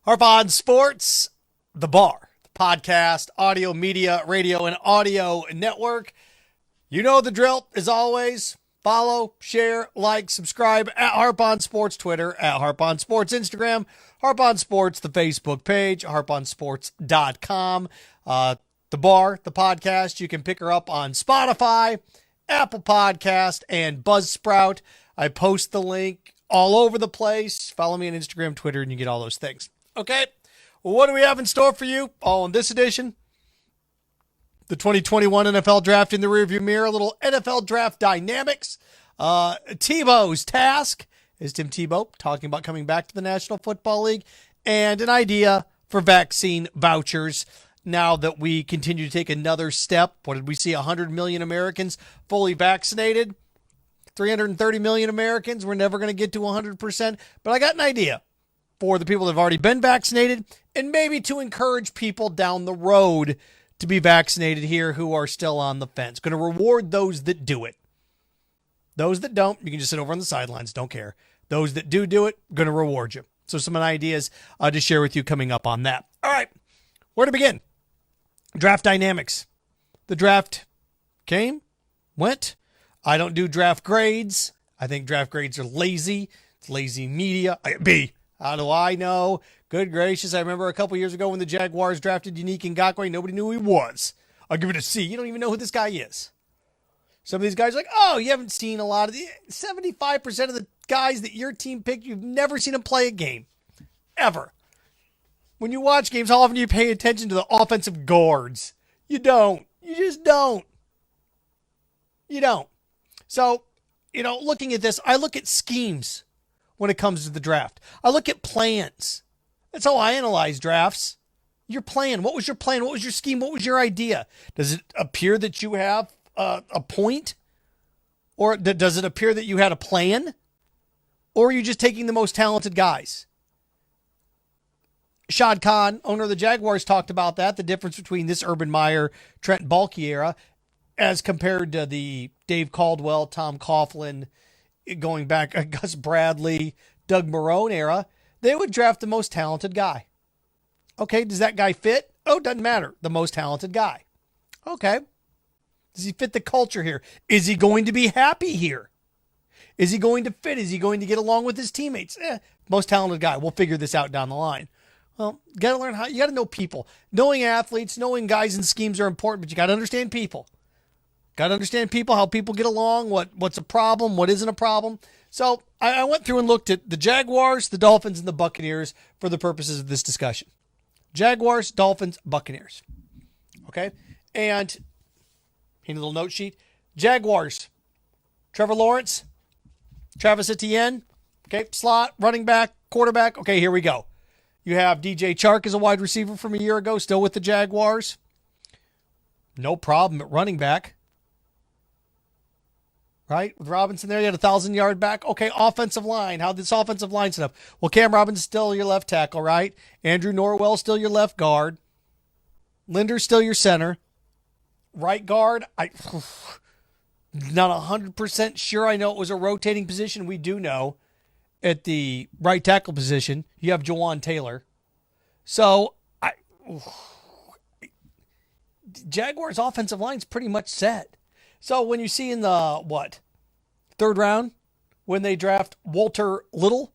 Harp on Sports, The Bar, the podcast, audio, media, radio, and audio network. You know the drill. As always, follow, share, like, subscribe at Harp on Sports Twitter, at Harp on Sports Instagram, Harp on Sports, the Facebook page, harponsports.com. The Bar, the podcast, you can pick her up on Spotify, Apple Podcast, and Buzzsprout. I post the link all over the place. Follow me on Instagram, Twitter, and you get all those things. Okay, well, what do we have in store for you all in this edition? The 2021 NFL Draft in the rearview mirror, a little NFL Draft dynamics. Tebow's task is Tim Tebow talking about coming back to the National Football League, and an idea for vaccine vouchers now that we continue to take another step. What did we see? 100 million Americans fully vaccinated. 330 million Americans. We're never going to get to 100%, but I got an idea for the people that have already been vaccinated, and maybe to encourage people down the road to be vaccinated here who are still on the fence. Going to reward those that do it. Those that don't, you can just sit over on the sidelines, don't care. Those that do it, going to reward you. So some ideas to share with you coming up on that. All right, where to begin? Draft dynamics. The draft came, went. I don't do draft grades. I think draft grades are lazy. It's lazy media. How do I know? Good gracious. I remember a couple years ago when the Jaguars drafted Unique Ngakoue, nobody knew who he was. I'll give it a C. You don't even know who this guy is. Some of these guys are like, oh, you haven't seen a lot of the 75% of the guys that your team picked, you've never seen them play a game. Ever. When you watch games, how often do you pay attention to the offensive guards? You don't. You just don't. You don't. So, looking at this, I look at schemes when it comes to the draft. I look at plans. That's how I analyze drafts. Your plan. What was your plan? What was your scheme? What was your idea? Does it appear that you have a point? Or does it appear that you had a plan? Or are you just taking the most talented guys? Shad Khan, owner of the Jaguars, talked about that, the difference between this Urban Meyer, Trent Baalke era as compared to the Dave Caldwell, Tom Coughlin, going back, Gus Bradley, Doug Marrone era. They would draft the most talented guy. Okay, does that guy fit? Oh, doesn't matter. The most talented guy. Okay. Does he fit the culture here? Is he going to be happy here? Is he going to fit? Is he going to get along with his teammates? Most talented guy. We'll figure this out down the line. Well, you got to learn you got to know people. Knowing athletes, knowing guys and schemes are important, but you got to understand people. Got to understand people, how people get along, what's a problem, what isn't a problem. So I went through and looked at the Jaguars, the Dolphins, and the Buccaneers for the purposes of this discussion. Jaguars, Dolphins, Buccaneers. Okay? And here's a little note sheet. Jaguars, Trevor Lawrence, Travis Etienne, okay, slot, running back, quarterback. Okay, here we go. You have DJ Chark as a wide receiver from a year ago, still with the Jaguars. No problem at running back. Right? With Robinson there, you had a 1,000-yard back. Okay, offensive line. How'd this offensive line set up? Well, Cam Robinson's still your left tackle, right? Andrew Norwell still your left guard. Linder's still your center. Right guard, not 100% sure. I know it was a rotating position. We do know at the right tackle position, you have Jawan Taylor. So, Jaguars' offensive line's pretty much set. So when you see in the, third round, when they draft Walter Little,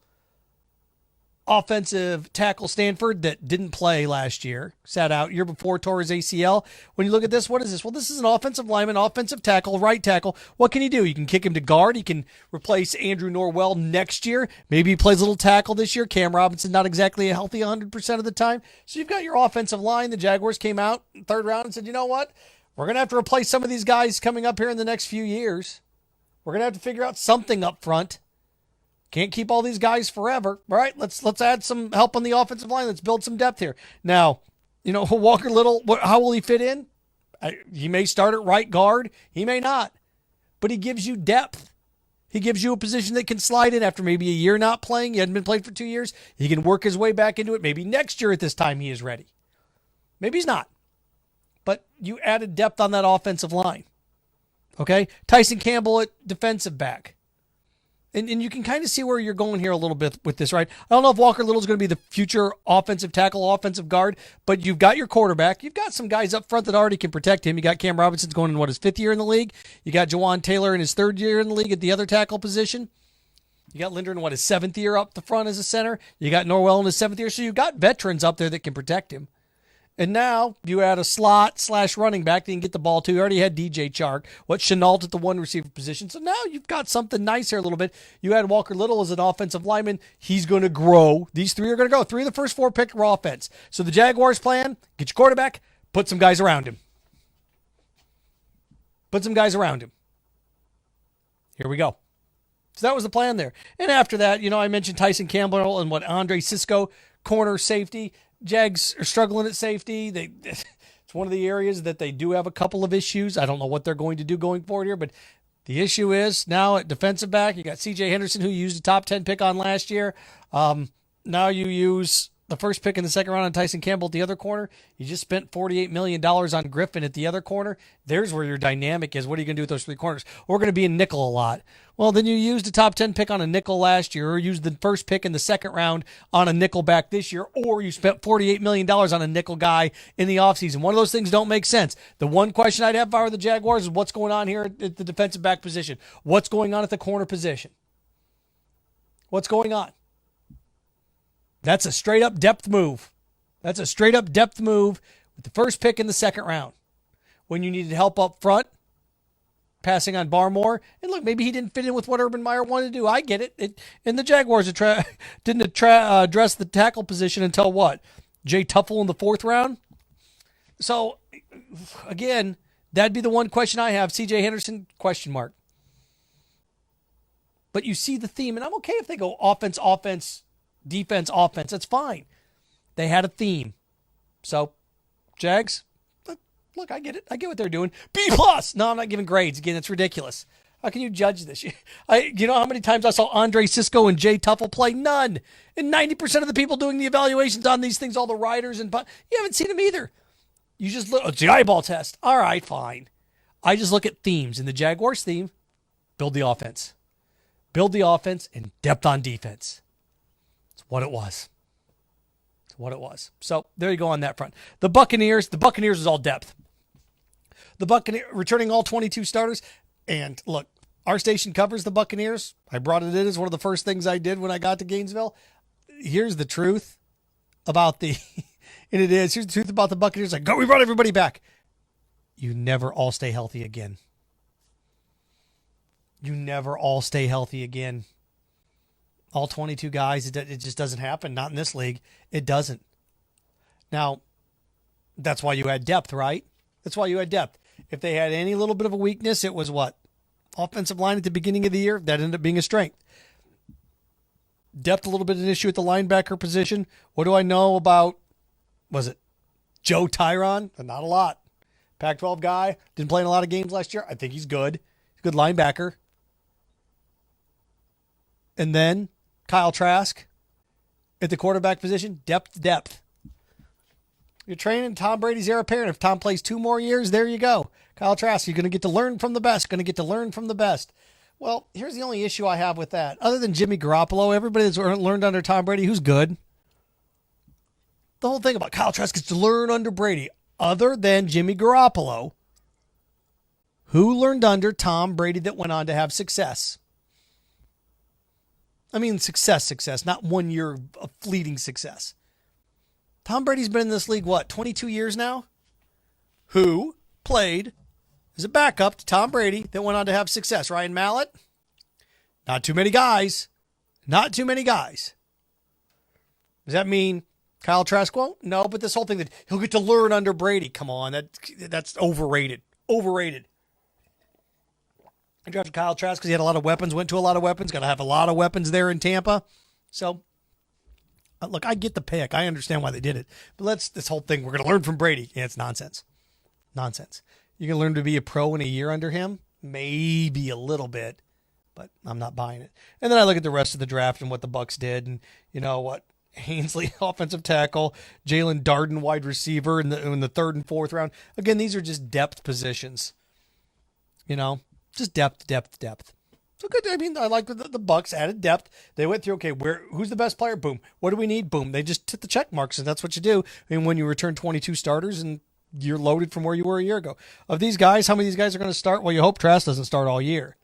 offensive tackle Stanford that didn't play last year, sat out year before, tore his ACL. When you look at this, what is this? Well, this is an offensive lineman, offensive tackle, right tackle. What can he do? You can kick him to guard. He can replace Andrew Norwell next year. Maybe he plays a little tackle this year. Cam Robinson, not exactly a healthy 100% of the time. So you've got your offensive line. The Jaguars came out in third round and said, you know what? We're going to have to replace some of these guys coming up here in the next few years. We're going to have to figure out something up front. Can't keep all these guys forever. All right, let's add some help on the offensive line. Let's build some depth here. Now, Walker Little, how will he fit in? He may start at right guard. He may not. But he gives you depth. He gives you a position that can slide in after maybe a year not playing. He hadn't been playing for 2 years. He can work his way back into it. Maybe next year at this time he is ready. Maybe he's not. But you added depth on that offensive line. Okay? Tyson Campbell at defensive back. And you can kind of see where you're going here a little bit with this, right? I don't know if Walker Little's going to be the future offensive tackle, offensive guard, but you've got your quarterback. You've got some guys up front that already can protect him. You got Cam Robinson's going in, his 5th year in the league. You got Jawan Taylor in his 3rd year in the league at the other tackle position. You got Linder in, his 7th year up the front as a center. You got Norwell in his 7th year. So you've got veterans up there that can protect him. And now you add a slot/running back that you can get the ball to. You already had DJ Chark. Chenault at the 1 receiver position. So now you've got something nice here a little bit. You had Walker Little as an offensive lineman. He's going to grow. These 3 are going to go. 3 of the first 4 pick raw offense. So the Jaguars plan, get your quarterback, put some guys around him. Put some guys around him. Here we go. So that was the plan there. And after that, I mentioned Tyson Campbell and Andre Sisco, corner safety. Jags are struggling at safety. It's one of the areas that they do have a couple of issues. I don't know what they're going to do going forward here, but the issue is now at defensive back, you got C.J. Henderson, who you used a top 10 pick on last year. Now you use the first pick in the second round on Tyson Campbell at the other corner. You just spent $48 million on Griffin at the other corner. There's where your dynamic is. What are you going to do with those 3 corners? We're going to be in nickel a lot. Well, then you used a top 10 pick on a nickel last year, or used the first pick in the second round on a nickel back this year, or you spent $48 million on a nickel guy in the offseason. One of those things don't make sense. The one question I'd have if I were the Jaguars is what's going on here at the defensive back position? What's going on at the corner position? What's going on? That's a straight-up depth move. That's a straight-up depth move with the first pick in the second round. When you needed help up front, passing on Barmore. And look, maybe he didn't fit in with what Urban Meyer wanted to do. I get it. And the Jaguars didn't address the tackle position until what? Jay Tuffle in the 4th round? So, again, that'd be the one question I have. C.J. Henderson, question mark. But you see the theme, and I'm okay if they go offense, defense, offense. That's fine. They had a theme. So, Jags, look, I get it. I get what they're doing. B+. No, I'm not giving grades. Again, it's ridiculous. How can you judge this? You know how many times I saw Andre Sisco and Jay Tuffle play? None. And 90% of the people doing the evaluations on these things, all the writers, you haven't seen them either. You just look, it's the eyeball test. All right, fine. I just look at themes. And the Jaguars theme, build the offense. Build the offense and depth on defense. What it was. It's what it was. So there you go on that front. The Buccaneers is all depth. The Buccaneers returning all 22 starters. And look, our station covers the Buccaneers. I brought it in as one of the first things I did when I got to Gainesville. Here's the truth about here's the truth about the Buccaneers. We brought everybody back. You never all stay healthy again. You never all stay healthy again. All 22 guys, it just doesn't happen. Not in this league. It doesn't. Now, that's why you had depth, right? That's why you had depth. If they had any little bit of a weakness, it was what? Offensive line at the beginning of the year. That ended up being a strength. Depth, a little bit of an issue at the linebacker position. What do I know about, was it Joe Tyron? Not a lot. Pac-12 guy. Didn't play in a lot of games last year. I think he's good. He's a good linebacker. And then Kyle Trask at the quarterback position, depth. You're training Tom Brady's heir apparent. If Tom plays 2 more years, there you go. Kyle Trask, you're going to get to learn from the best. Well, here's the only issue I have with that. Other than Jimmy Garoppolo, everybody that's learned under Tom Brady, who's good. The whole thing about Kyle Trask is to learn under Brady. Other than Jimmy Garoppolo, who learned under Tom Brady that went on to have success? I mean, success, not 1 year of fleeting success. Tom Brady's been in this league, 22 years now? Who played as a backup to Tom Brady that went on to have success? Ryan Mallett? Not too many guys. Does that mean Kyle Trask won't? No, but this whole thing that he'll get to learn under Brady. Come on, that's overrated. I drafted Kyle Trask because he had a lot of weapons, went to a lot of weapons, got to have a lot of weapons there in Tampa. So, look, I get the pick. I understand why they did it. But this whole thing, we're going to learn from Brady. Yeah, it's nonsense. You can learn to be a pro in a year under him? Maybe a little bit, but I'm not buying it. And then I look at the rest of the draft and what the Bucs did, and you know what? Ainsley, offensive tackle, Jalen Darden, wide receiver in the 3rd and 4th round. Again, these are just depth positions. Just depth. So good. I mean, I like the Bucs added depth. They went through, okay, who's the best player? Boom. What do we need? Boom. They just hit the check marks, and that's what you do. I mean, when you return 22 starters and you're loaded from where you were a year ago. Of these guys, how many of these guys are going to start? Well, you hope Trask doesn't start all year.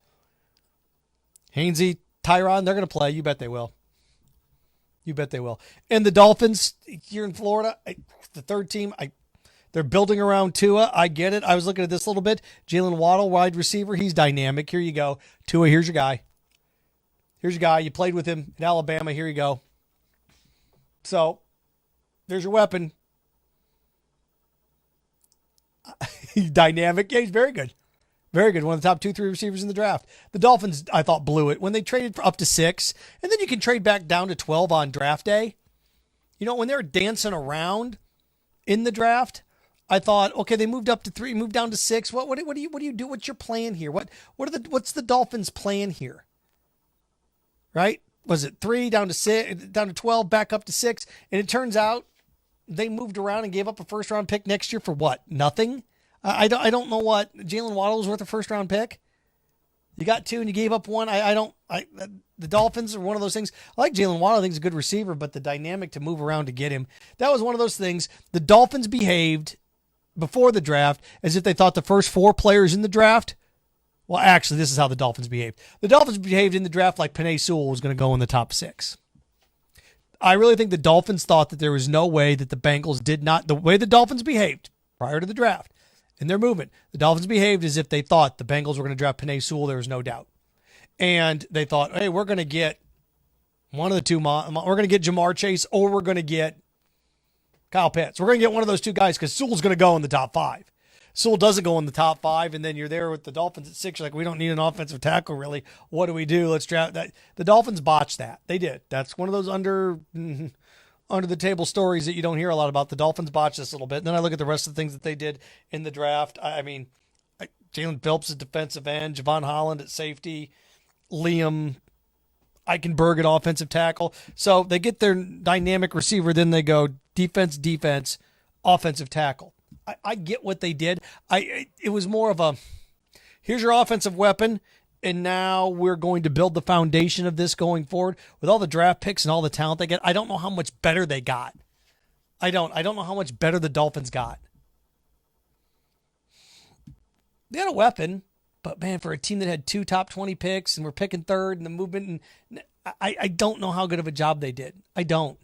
Hainsey, Tyron, they're going to play. You bet they will. You bet they will. And the Dolphins here in Florida, the third team, they're building around Tua. I get it. I was looking at this a little bit. Jalen Waddle, wide receiver. He's dynamic. Here you go. Tua, here's your guy. Here's your guy. You played with him in Alabama. Here you go. So, there's your weapon. Dynamic. Yeah, he's very good. Very good. One of the top 2-3 receivers in the draft. The Dolphins, I thought, blew it when they traded for up to 6. And then you can trade back down to 12 on draft day. You know, when they were dancing around in the draft, I thought, okay, they moved up to 3, moved down to 6. What do you do? What's your plan here? What's the Dolphins' plan here? Right? Was it 3 down to 6, down to 12, back up to 6? And it turns out they moved around and gave up a first round pick next year for what? Nothing? I don't know what Jalen Waddle was worth a first round pick. You got 2 and you gave up 1. The Dolphins are one of those things. I like Jalen Waddle. I think he's a good receiver, but the dynamic to move around to get him, that was one of those things. The Dolphins behaved before the draft as if they thought the first 4 players in the draft. Well, actually, this is how the Dolphins behaved. The Dolphins behaved in the draft like Penei Sewell was going to go in the top 6. I really think the Dolphins thought that there was no way that the Bengals did not, the way the Dolphins behaved prior to the draft, in their movement, the Dolphins behaved as if they thought the Bengals were going to draft Penei Sewell. There was no doubt. And they thought, hey, we're going to get one of the two. We're going to get Jamar Chase or we're going to get Kyle Pitts. We're going to get one of those 2 guys because Sewell's going to go in the top 5. Sewell doesn't go in the top 5, and then you're there with the Dolphins at 6. You're like, we don't need an offensive tackle, really. What do we do? Let's draft that. The Dolphins botched that. They did. That's one of those under the table stories that you don't hear a lot about. The Dolphins botched this a little bit. And then I look at the rest of the things that they did in the draft. I mean, Jalen Phillips at defensive end, Javon Holland at safety, Liam Eichenberg at offensive tackle. So they get their dynamic receiver, then they go defense, offensive tackle. I get what they did. It was more of a, here's your offensive weapon, and now we're going to build the foundation of this going forward. With all the draft picks and all the talent they get, I don't know how much better they got. I don't know how much better the Dolphins got. They had a weapon, but man, for a team that had 2 top 20 picks and we're picking 3rd in the movement, and I don't know how good of a job they did. I don't.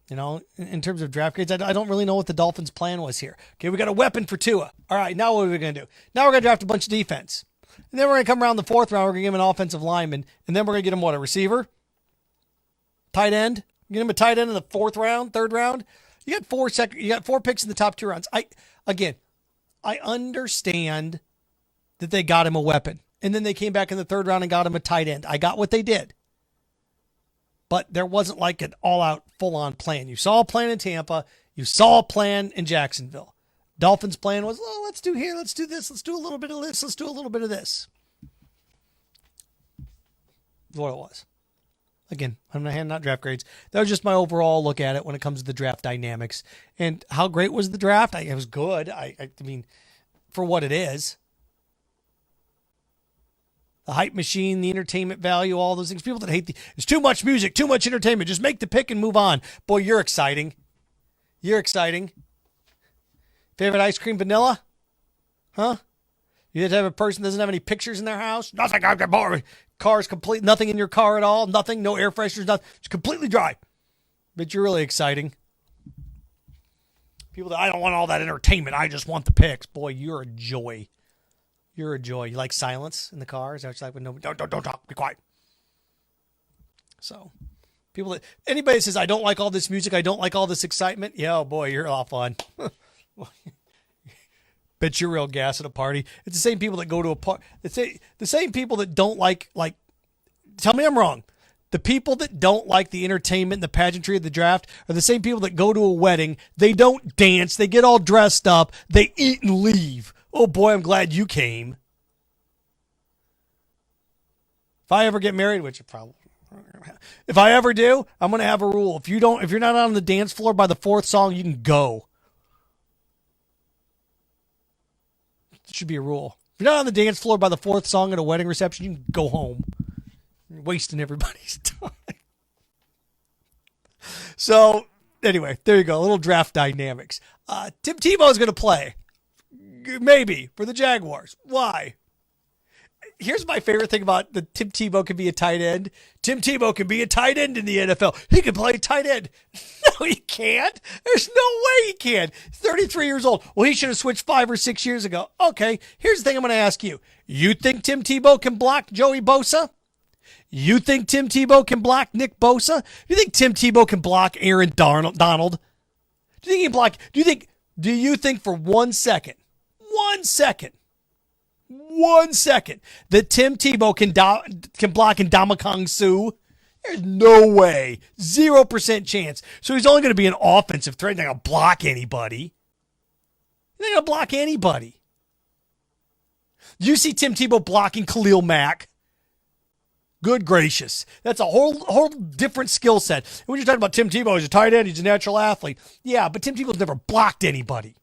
You know, in terms of draft grades, I don't really know what the Dolphins' plan was here. Okay, we got a weapon for Tua. All right, now what are we going to do? Now we're going to draft a bunch of defense. And then we're going to come around the 4th round. We're going to give him an offensive lineman. And then we're going to get him, what, a receiver? Tight end? Get him a tight end in the 4th round, 3rd round? You got 4 picks in the top 2 rounds. I understand that they got him a weapon. And then they came back in the 3rd round and got him a tight end. I got what they did. But there wasn't like an all-out, full-on plan. You saw a plan in Tampa. You saw a plan in Jacksonville. Dolphins' plan was, oh, let's do here, let's do this, let's do a little bit of this, let's do a little bit of this. That's what it was. Again, I'm not handing out draft grades. That was just my overall look at it when it comes to the draft dynamics. And how great was the draft? It was good. I mean, for what it is. The hype machine, the entertainment value, all those things. People that hate it's too much music, too much entertainment. Just make the pick and move on. Boy, you're exciting. You're exciting. Favorite ice cream, vanilla? Huh? You have to have a person that doesn't have any pictures in their house? Nothing. I've got bored. Car's complete. Nothing in your car at all. Nothing. No air fresheners. Nothing. It's completely dry. But you're really exciting. People that, I don't want all that entertainment. I just want the picks. Boy, you're a joy. You're a joy. You like silence in the car? Is that what you like when nobody, don't talk, be quiet. So, people that, anybody that says, I don't like all this music, I don't like all this excitement, yeah, oh boy, you're all fun. Bet you're real gas at a party. It's the same people that go to a party. It's the same people that don't like, tell me I'm wrong. The people that don't like the entertainment and the pageantry of the draft are the same people that go to a wedding. They don't dance. They get all dressed up. They eat and leave. Oh boy, I'm glad you came. If I ever get married, which probably, if I ever do, I'm going to have a rule. If you're not on the dance floor by the 4th song, you can go. It should be a rule. If you're not on the dance floor by the fourth song at a wedding reception, you can go home. You're wasting everybody's time. So, anyway, there you go. A little draft dynamics. Tim Tebow is going to play. Maybe. For the Jaguars. Why? Here's my favorite thing about the Tim Tebow can be a tight end. Tim Tebow can be a tight end in the NFL. He can play tight end. No, he can't. There's no way he can. He's 33 years old. Well, he should have switched 5 or 6 years ago. Okay, here's the thing I'm going to ask you. You think Tim Tebow can block Joey Bosa? You think Tim Tebow can block Nick Bosa? Do you think Tim Tebow can block Aaron Donald? Do you think he can block? Do you think for 1 second, that Tim Tebow can block Ndamukong Suh? There's no way. 0% chance. So he's only going to be an offensive threat. He's not going to block anybody. He's not going to block anybody. You see Tim Tebow blocking Khalil Mack. Good gracious. That's a whole different skill set. And when you're talking about Tim Tebow, he's a tight end, he's a natural athlete. Yeah, but Tim Tebow's never blocked anybody.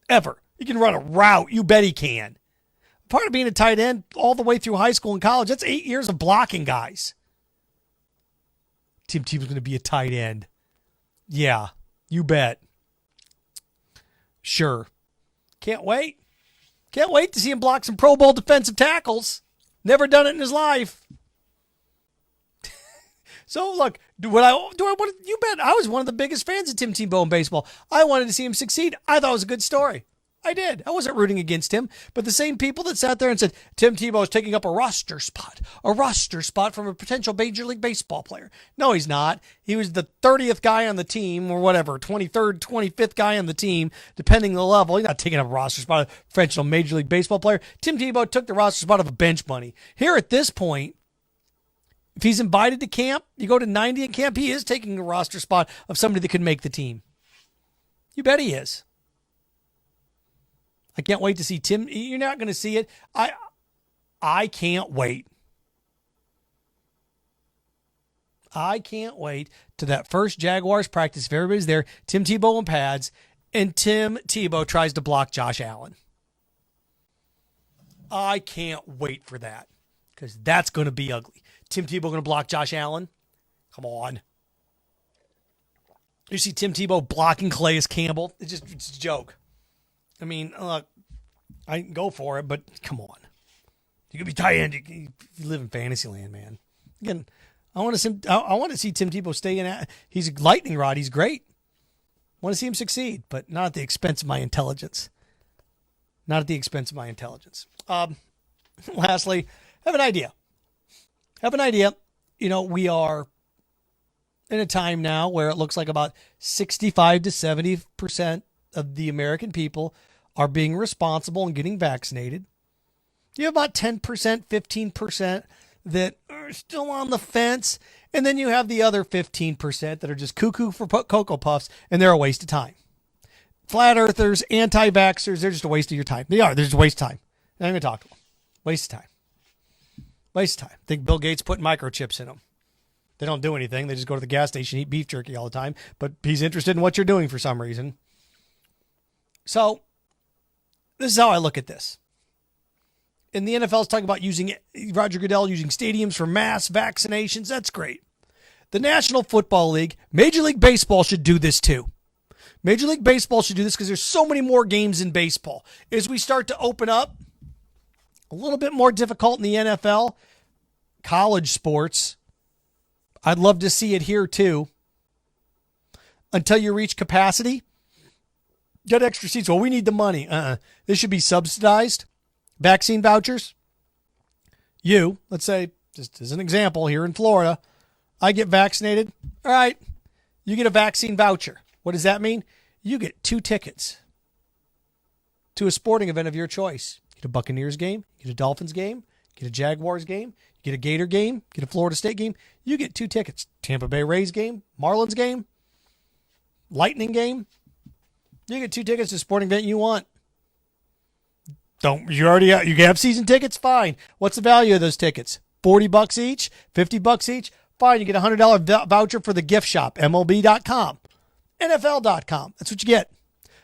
Ever. He can run a route. You bet he can. Part of being a tight end all the way through high school and college, that's 8 years of blocking guys. Tim Tebow's going to be a tight end. Yeah, you bet. Sure. Can't wait. Can't wait to see him block some Pro Bowl defensive tackles. Never done it in his life. So look, do I want? You bet. I was one of the biggest fans of Tim Tebow in baseball. I wanted to see him succeed. I thought it was a good story. I did. I wasn't rooting against him. But the same people that sat there and said, Tim Tebow is taking up a roster spot from a potential Major League Baseball player. No, he's not. He was the 30th guy on the team or whatever, 23rd, 25th guy on the team, depending on the level. He's not taking up a roster spot of a potential Major League Baseball player. Tim Tebow took the roster spot of a bench bunny. Here at this point, if he's invited to camp, you go to 90 at camp, he is taking a roster spot of somebody that could make the team. You bet he is. I can't wait to see Tim. You're not going to see it. I can't wait. I can't wait to that first Jaguars practice. If everybody's there, Tim Tebow in pads, and Tim Tebow tries to block Josh Allen. I can't wait for that because that's going to be ugly. Tim Tebow going to block Josh Allen? Come on. You see Tim Tebow blocking Calais Campbell? It's a joke. I mean, look, I can go for it, but come on. You could be tight end. You live in fantasy land, man. Again, I want to see Tim Tebow stay in. He's a lightning rod. He's great. I want to see him succeed, but not at the expense of my intelligence. Not at the expense of my intelligence. Lastly, have an idea. You know, we are in a time now where it looks like about 65 to 70% of the American people are being responsible and getting vaccinated. You have about 10%, 15% that are still on the fence. And then you have the other 15% that are just cuckoo for Cocoa Puffs, and they're a waste of time. Flat earthers, anti-vaxxers, they're just a waste of your time. They're just a waste of time. I'm going to talk to them. Waste of time. Waste of time. I think Bill Gates put microchips in them. They don't do anything. They just go to the gas station, eat beef jerky all the time. But he's interested in what you're doing for some reason. So, this is how I look at this. And the NFL is talking about Roger Goodell using stadiums for mass vaccinations. That's great. The National Football League, Major League Baseball should do this too. Major League Baseball should do this because there's so many more games in baseball. As we start to open up, a little bit more difficult in the NFL, college sports, I'd love to see it here too. Until you reach capacity, get extra seats. Well, we need the money. This should be subsidized. Vaccine vouchers. Let's say, just as an example, here in Florida, I get vaccinated. All right, you get a vaccine voucher. What does that mean? You get 2 tickets to a sporting event of your choice. You get a Buccaneers game, you get a Dolphins game, you get a Jaguars game, you get a Gator game, you get a Florida State game. You get 2 tickets. Tampa Bay Rays game, Marlins game, Lightning game. You get 2 tickets to a sporting event you want. You have season tickets? Fine. What's the value of those tickets? $40 each? $50 each? Fine. You get a $100 voucher for the gift shop, MLB.com, NFL.com. That's what you get.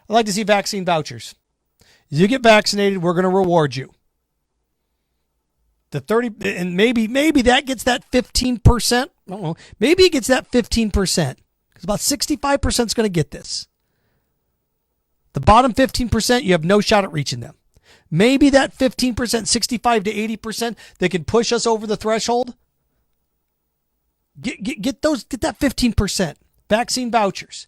I'd like to see vaccine vouchers. You get vaccinated, we're going to reward you. The 30, and maybe that gets that 15%. I don't know. Maybe it gets that 15%. Because about 65% is going to get this. The bottom 15%, you have no shot at reaching them. Maybe that 15%, 65 to 80%, they can push us over the threshold. Get that 15%. Vaccine vouchers.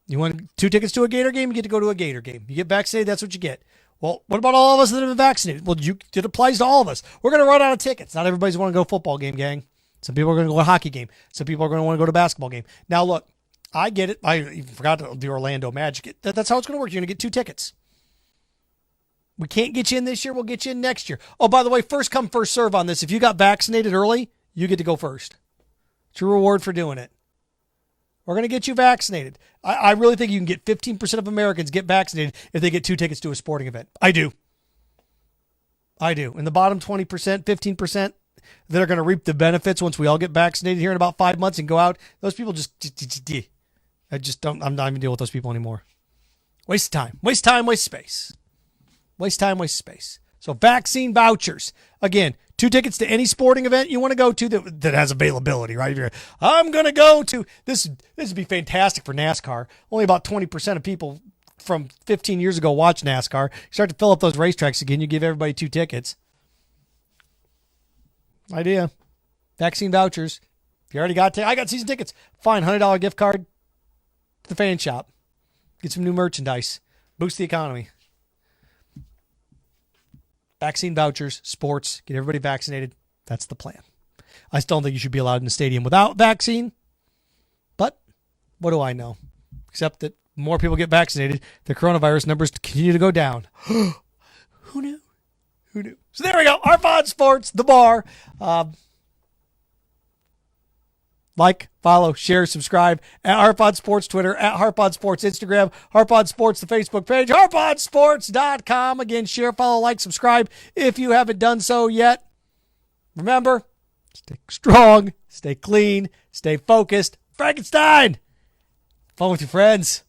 You want 2 tickets to a Gator game? You get to go to a Gator game. You get vaccinated, that's what you get. Well, what about all of us that have been vaccinated? Well, it applies to all of us. We're going to run out of tickets. Not everybody's going to go football game, gang. Some people are going to go to a hockey game. Some people are going to want to go to a basketball game. Now, look, I get it. I even forgot the Orlando Magic. That's how it's going to work. You're going to get 2 tickets. We can't get you in this year. We'll get you in next year. Oh, by the way, first come, first serve on this. If you got vaccinated early, you get to go first. It's your reward for doing it. We're going to get you vaccinated. I really think you can get 15% of Americans get vaccinated if they get 2 tickets to a sporting event. I do. And the bottom 20%, 15% that are going to reap the benefits once we all get vaccinated here in about 5 months and go out, those people I'm not even dealing with those people anymore. Waste time, waste space. Waste time, waste space. So vaccine vouchers. Again, 2 tickets to any sporting event you want to go to that has availability, right? If you're, I'm going to go to this would be fantastic for NASCAR. Only about 20% of people from 15 years ago watch NASCAR. You start to fill up those racetracks again, you give everybody 2 tickets. Idea. Vaccine vouchers. If you already got I got season tickets. Fine, $100 gift card to the fan shop. Get some new merchandise. Boost the economy. Vaccine vouchers, sports, get everybody vaccinated. That's the plan. I still don't think you should be allowed in the stadium without vaccine. But what do I know? Except that more people get vaccinated, the coronavirus numbers continue to go down. Who knew? So there we go. Harpod Sports, the bar. Like, follow, share, subscribe at Harpod Sports Twitter, at Harpod Sports Instagram, Harpod Sports the Facebook page, harpodsports.com. Again, share, follow, like, subscribe if you haven't done so yet. Remember, stay strong, stay clean, stay focused. Frankenstein! Fun with your friends.